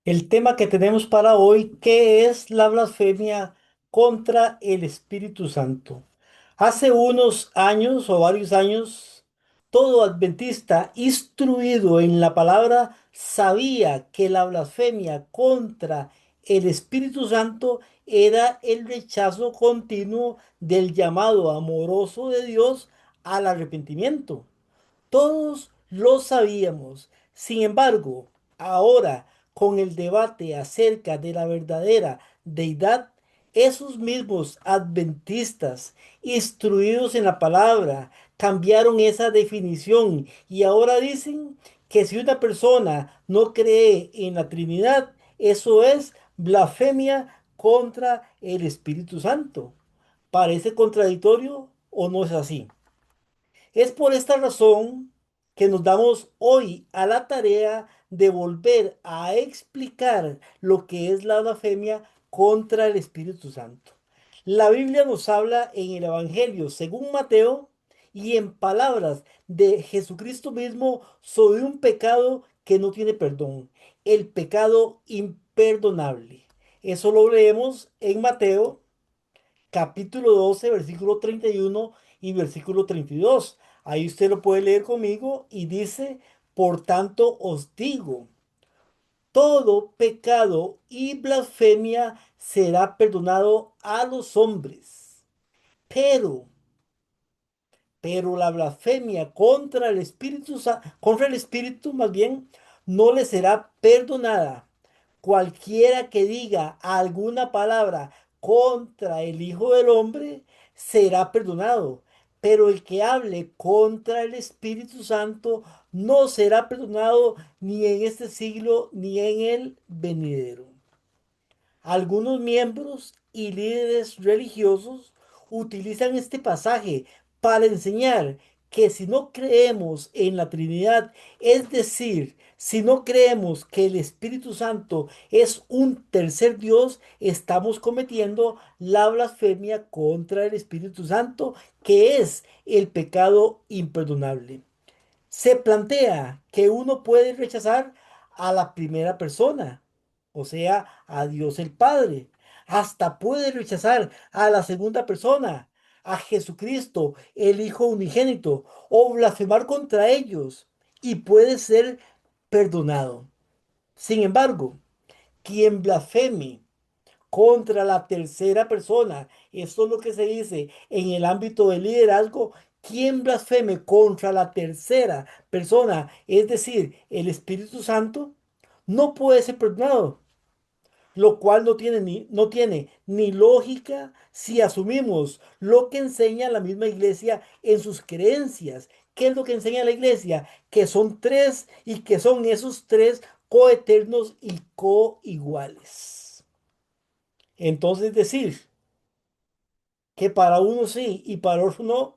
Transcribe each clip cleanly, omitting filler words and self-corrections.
El tema que tenemos para hoy, ¿qué es la blasfemia contra el Espíritu Santo? Hace unos años o varios años, todo adventista instruido en la palabra sabía que la blasfemia contra el Espíritu Santo era el rechazo continuo del llamado amoroso de Dios al arrepentimiento. Todos lo sabíamos. Sin embargo, ahora con el debate acerca de la verdadera deidad, esos mismos adventistas instruidos en la palabra cambiaron esa definición y ahora dicen que si una persona no cree en la Trinidad, eso es blasfemia contra el Espíritu Santo. ¿Parece contradictorio o no es así? Es por esta razón que nos damos hoy a la tarea de volver a explicar lo que es la blasfemia contra el Espíritu Santo. La Biblia nos habla en el Evangelio según Mateo y en palabras de Jesucristo mismo sobre un pecado que no tiene perdón, el pecado imperdonable. Eso lo leemos en Mateo capítulo 12, versículo 31 y versículo 32. Ahí usted lo puede leer conmigo y dice, por tanto os digo, todo pecado y blasfemia será perdonado a los hombres, pero, pero la blasfemia contra el Espíritu, contra el Espíritu más bien, no le será perdonada. Cualquiera que diga alguna palabra contra el Hijo del Hombre será perdonado, pero el que hable contra el Espíritu Santo no será perdonado ni en este siglo ni en el venidero. Algunos miembros y líderes religiosos utilizan este pasaje para enseñar que si no creemos en la Trinidad, es decir, si no creemos que el Espíritu Santo es un tercer Dios, estamos cometiendo la blasfemia contra el Espíritu Santo, que es el pecado imperdonable. Se plantea que uno puede rechazar a la primera persona, o sea, a Dios el Padre. Hasta puede rechazar a la segunda persona, a Jesucristo, el Hijo unigénito, o blasfemar contra ellos, y puede ser perdonado. Sin embargo, quien blasfeme contra la tercera persona. Eso es lo que se dice en el ámbito del liderazgo. Quien blasfeme contra la tercera persona, es decir, el Espíritu Santo, no puede ser perdonado, lo cual no tiene ni lógica si asumimos lo que enseña la misma iglesia en sus creencias. ¿Qué es lo que enseña la iglesia? Que son tres y que son esos tres coeternos y coiguales. Entonces decir que para uno sí y para otro no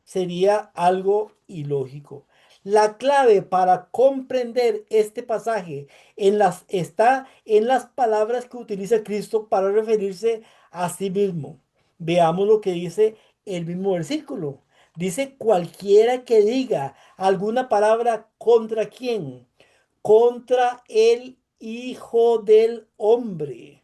sería algo ilógico. La clave para comprender este pasaje está en las palabras que utiliza Cristo para referirse a sí mismo. Veamos lo que dice el mismo versículo. Dice cualquiera que diga alguna palabra contra quién, contra el Hijo del Hombre.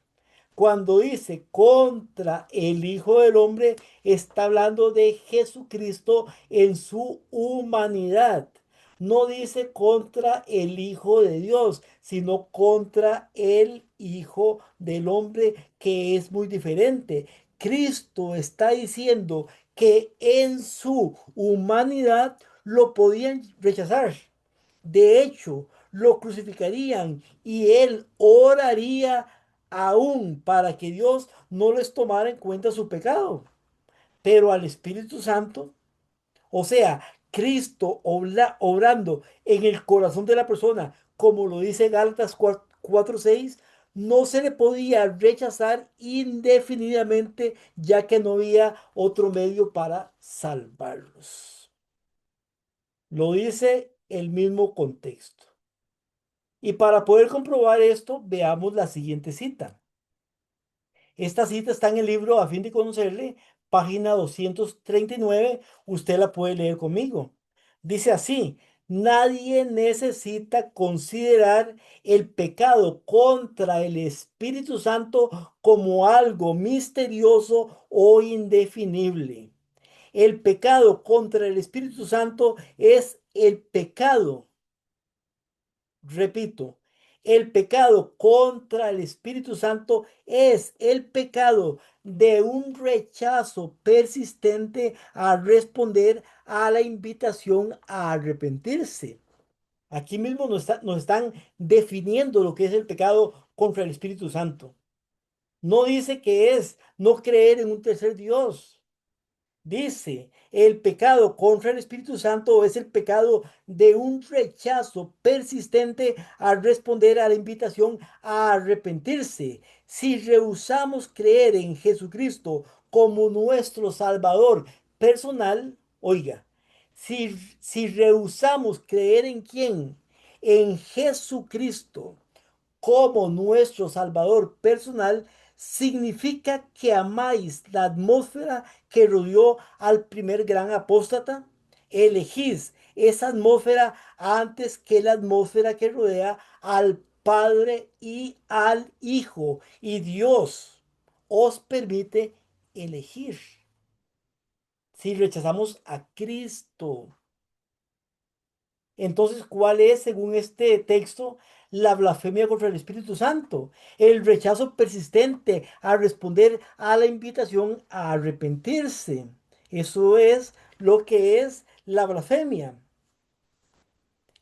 Cuando dice contra el Hijo del Hombre, está hablando de Jesucristo en su humanidad. No dice contra el Hijo de Dios, sino contra el Hijo del Hombre, que es muy diferente. Cristo está diciendo que en su humanidad lo podían rechazar. De hecho, lo crucificarían y él oraría aún para que Dios no les tomara en cuenta su pecado. Pero al Espíritu Santo, o sea, Cristo obrando en el corazón de la persona, como lo dice Gálatas 4:6, no se le podía rechazar indefinidamente, ya que no había otro medio para salvarlos. Lo dice el mismo contexto. Y para poder comprobar esto, veamos la siguiente cita. Esta cita está en el libro A fin de conocerle, página 239. Usted la puede leer conmigo. Dice así, Nadie necesita considerar el pecado contra el Espíritu Santo como algo misterioso o indefinible. El pecado contra el Espíritu Santo es el pecado. Repito, el pecado contra el Espíritu Santo es el pecado de un rechazo persistente a responder a la invitación a arrepentirse. Aquí mismo nos están definiendo lo que es el pecado contra el Espíritu Santo. No dice que es no creer en un tercer Dios. Dice, el pecado contra el Espíritu Santo es el pecado de un rechazo persistente al responder a la invitación a arrepentirse. Si rehusamos creer en Jesucristo como nuestro Salvador personal, oiga, si rehusamos creer en quién, en Jesucristo como nuestro Salvador personal, significa que amáis la atmósfera que rodeó al primer gran apóstata. Elegís esa atmósfera antes que la atmósfera que rodea al Padre y al Hijo. Y Dios os permite elegir. Si rechazamos a Cristo, entonces, ¿cuál es, según este texto, la blasfemia contra el Espíritu Santo? El rechazo persistente a responder a la invitación a arrepentirse. Eso es lo que es la blasfemia.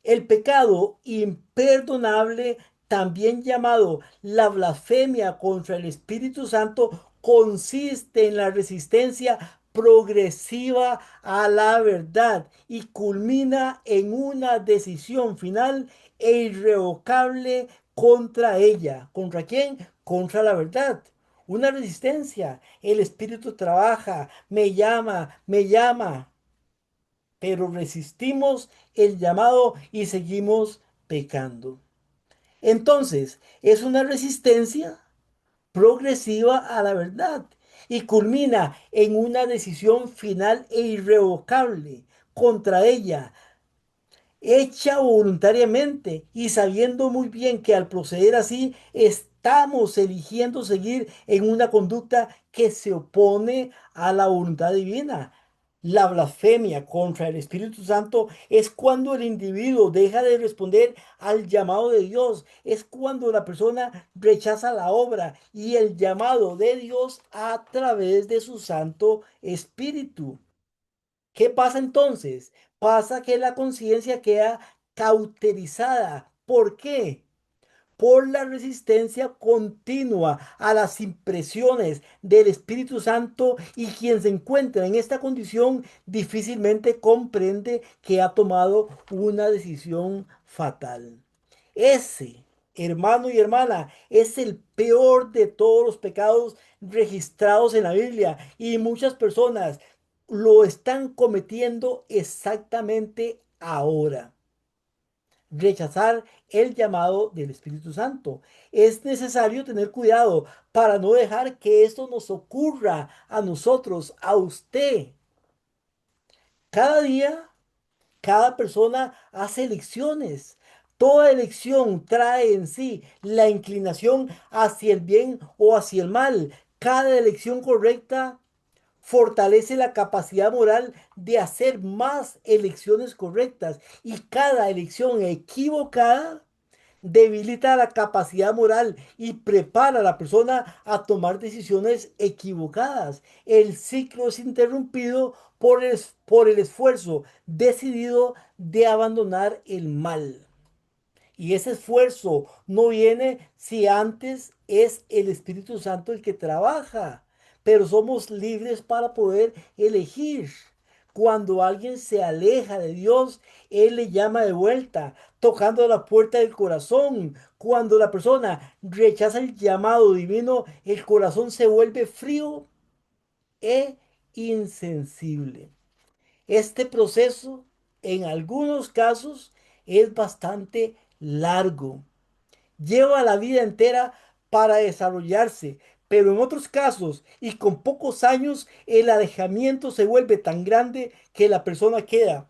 El pecado imperdonable, también llamado la blasfemia contra el Espíritu Santo, consiste en la resistencia progresiva a la verdad y culmina en una decisión final e irrevocable contra ella. ¿Contra quién? Contra la verdad. Una resistencia. El Espíritu trabaja, me llama, pero resistimos el llamado y seguimos pecando. Entonces, es una resistencia progresiva a la verdad y culmina en una decisión final e irrevocable contra ella, hecha voluntariamente y sabiendo muy bien que al proceder así estamos eligiendo seguir en una conducta que se opone a la voluntad divina. La blasfemia contra el Espíritu Santo es cuando el individuo deja de responder al llamado de Dios, es cuando la persona rechaza la obra y el llamado de Dios a través de su Santo Espíritu. ¿Qué pasa entonces? Pasa que la conciencia queda cauterizada. ¿Por qué? Por la resistencia continua a las impresiones del Espíritu Santo, y quien se encuentra en esta condición difícilmente comprende que ha tomado una decisión fatal. Ese, hermano y hermana, es el peor de todos los pecados registrados en la Biblia, y muchas personas lo están cometiendo exactamente ahora. Rechazar el llamado del Espíritu Santo. Es necesario tener cuidado para no dejar que esto nos ocurra a nosotros, a usted. Cada día, cada persona hace elecciones. Toda elección trae en sí la inclinación hacia el bien o hacia el mal. Cada elección correcta fortalece la capacidad moral de hacer más elecciones correctas, y cada elección equivocada debilita la capacidad moral y prepara a la persona a tomar decisiones equivocadas. El ciclo es interrumpido por el esfuerzo decidido de abandonar el mal. Y ese esfuerzo no viene si antes es el Espíritu Santo el que trabaja, pero somos libres para poder elegir. Cuando alguien se aleja de Dios, Él le llama de vuelta, tocando la puerta del corazón. Cuando la persona rechaza el llamado divino, el corazón se vuelve frío e insensible. Este proceso, en algunos casos, es bastante largo. Lleva la vida entera para desarrollarse, pero en otros casos y con pocos años, el alejamiento se vuelve tan grande que la persona queda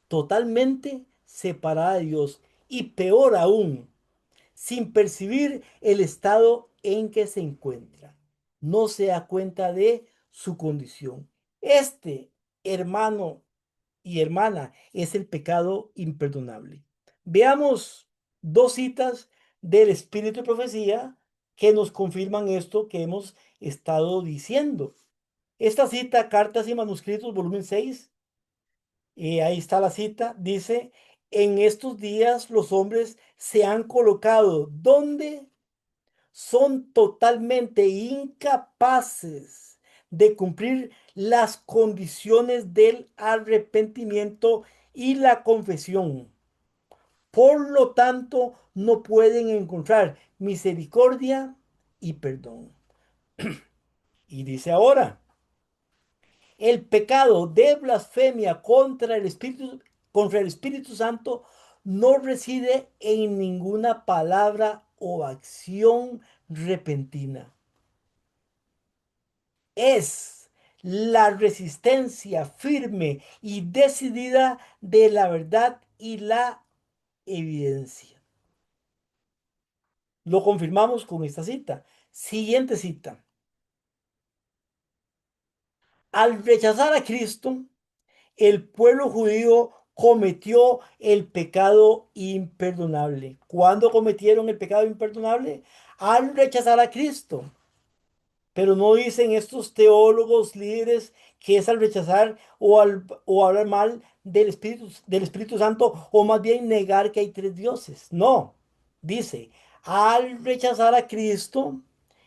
totalmente separada de Dios y peor aún, sin percibir el estado en que se encuentra. No se da cuenta de su condición. Este, hermano y hermana, es el pecado imperdonable. Veamos dos citas del Espíritu de Profecía que nos confirman esto que hemos estado diciendo. Esta cita, Cartas y Manuscritos, volumen 6, y ahí está la cita, dice, en estos días los hombres se han colocado donde son totalmente incapaces de cumplir las condiciones del arrepentimiento y la confesión. Por lo tanto, no pueden encontrar misericordia y perdón. Y dice ahora, el pecado de blasfemia contra el Espíritu Santo no reside en ninguna palabra o acción repentina. Es la resistencia firme y decidida de la verdad y la evidencia. Lo confirmamos con esta cita. Siguiente cita. Al rechazar a Cristo, el pueblo judío cometió el pecado imperdonable. ¿Cuándo cometieron el pecado imperdonable? Al rechazar a Cristo. Pero no dicen estos teólogos líderes que es al rechazar o hablar mal del Espíritu Santo o más bien negar que hay tres dioses. No, dice, al rechazar a Cristo,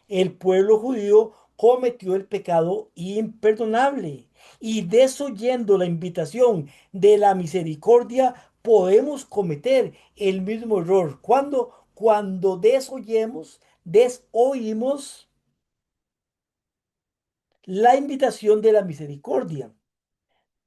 el pueblo judío cometió el pecado imperdonable y desoyendo la invitación de la misericordia, podemos cometer el mismo error. Cuando desoímos la invitación de la misericordia.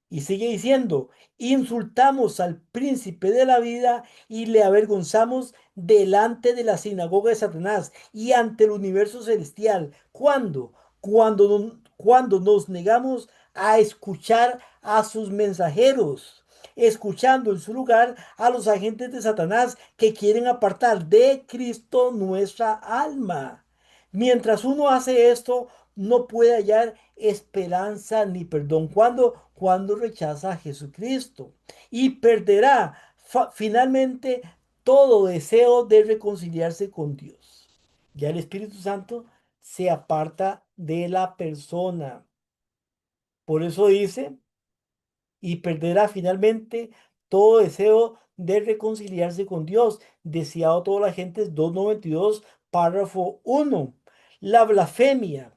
Y sigue diciendo, insultamos al príncipe de la vida y le avergonzamos delante de la sinagoga de Satanás y ante el universo celestial. ¿Cuándo? Cuando nos negamos a escuchar a sus mensajeros, escuchando en su lugar a los agentes de Satanás que quieren apartar de Cristo nuestra alma. Mientras uno hace esto, no puede hallar esperanza ni perdón. Cuando rechaza a Jesucristo. Y perderá finalmente todo deseo de reconciliarse con Dios. Ya el Espíritu Santo se aparta de la persona. Por eso dice, y perderá finalmente todo deseo de reconciliarse con Dios. Deseado toda la gente, 292 párrafo 1. La blasfemia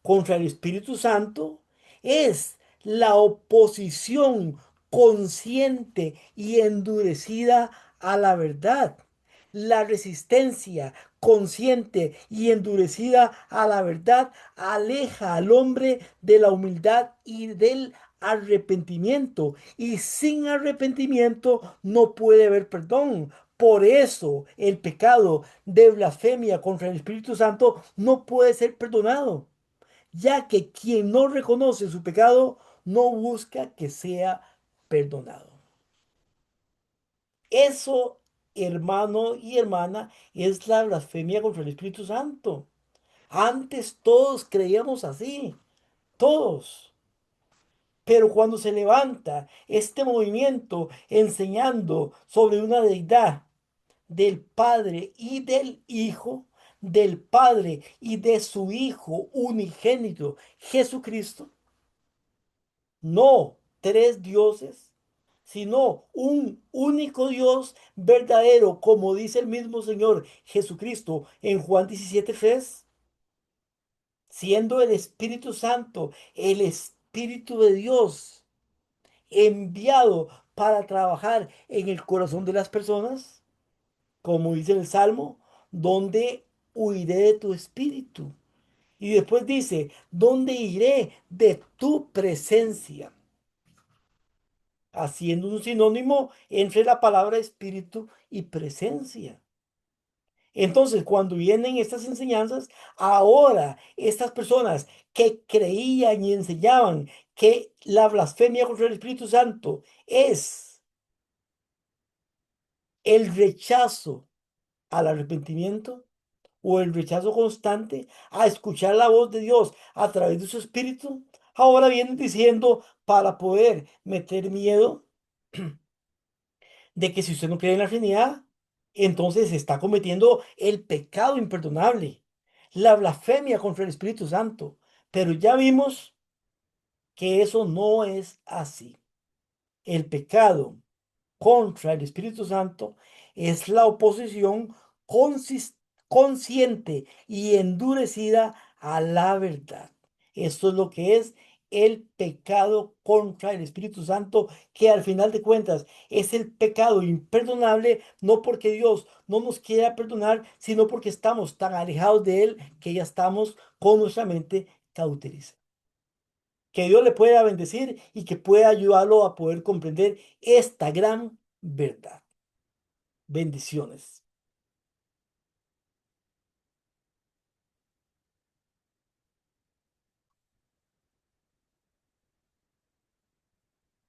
contra el Espíritu Santo es la oposición consciente y endurecida a la verdad. La resistencia consciente y endurecida a la verdad aleja al hombre de la humildad y del arrepentimiento. Y sin arrepentimiento no puede haber perdón. Por eso el pecado de blasfemia contra el Espíritu Santo no puede ser perdonado, ya que quien no reconoce su pecado no busca que sea perdonado. Eso, hermano y hermana, es la blasfemia contra el Espíritu Santo. Antes todos creíamos así, todos. Pero cuando se levanta este movimiento enseñando sobre una deidad del Padre y del Hijo, del Padre y de su Hijo unigénito, Jesucristo, no tres dioses, sino un único Dios verdadero, como dice el mismo Señor Jesucristo en Juan 17:3, siendo el Espíritu Santo, el Espíritu de Dios, enviado para trabajar en el corazón de las personas, como dice el Salmo, donde huiré de tu espíritu. Y después dice, ¿dónde iré de tu presencia? Haciendo un sinónimo entre la palabra espíritu y presencia. Entonces, cuando vienen estas enseñanzas, ahora estas personas que creían y enseñaban que la blasfemia contra el Espíritu Santo es El rechazo al arrepentimiento o el rechazo constante a escuchar la voz de Dios a través de su espíritu, ahora vienen diciendo para poder meter miedo de que si usted no cree en la Trinidad, entonces está cometiendo el pecado imperdonable, la blasfemia contra el Espíritu Santo. Pero ya vimos que eso no es así. El pecado contra el Espíritu Santo es la oposición consis- consciente y endurecida a la verdad. Esto es lo que es el pecado contra el Espíritu Santo, que al final de cuentas es el pecado imperdonable, no porque Dios no nos quiera perdonar, sino porque estamos tan alejados de Él que ya estamos con nuestra mente cauterizada. Que Dios le pueda bendecir y que pueda ayudarlo a poder comprender esta gran verdad. Bendiciones.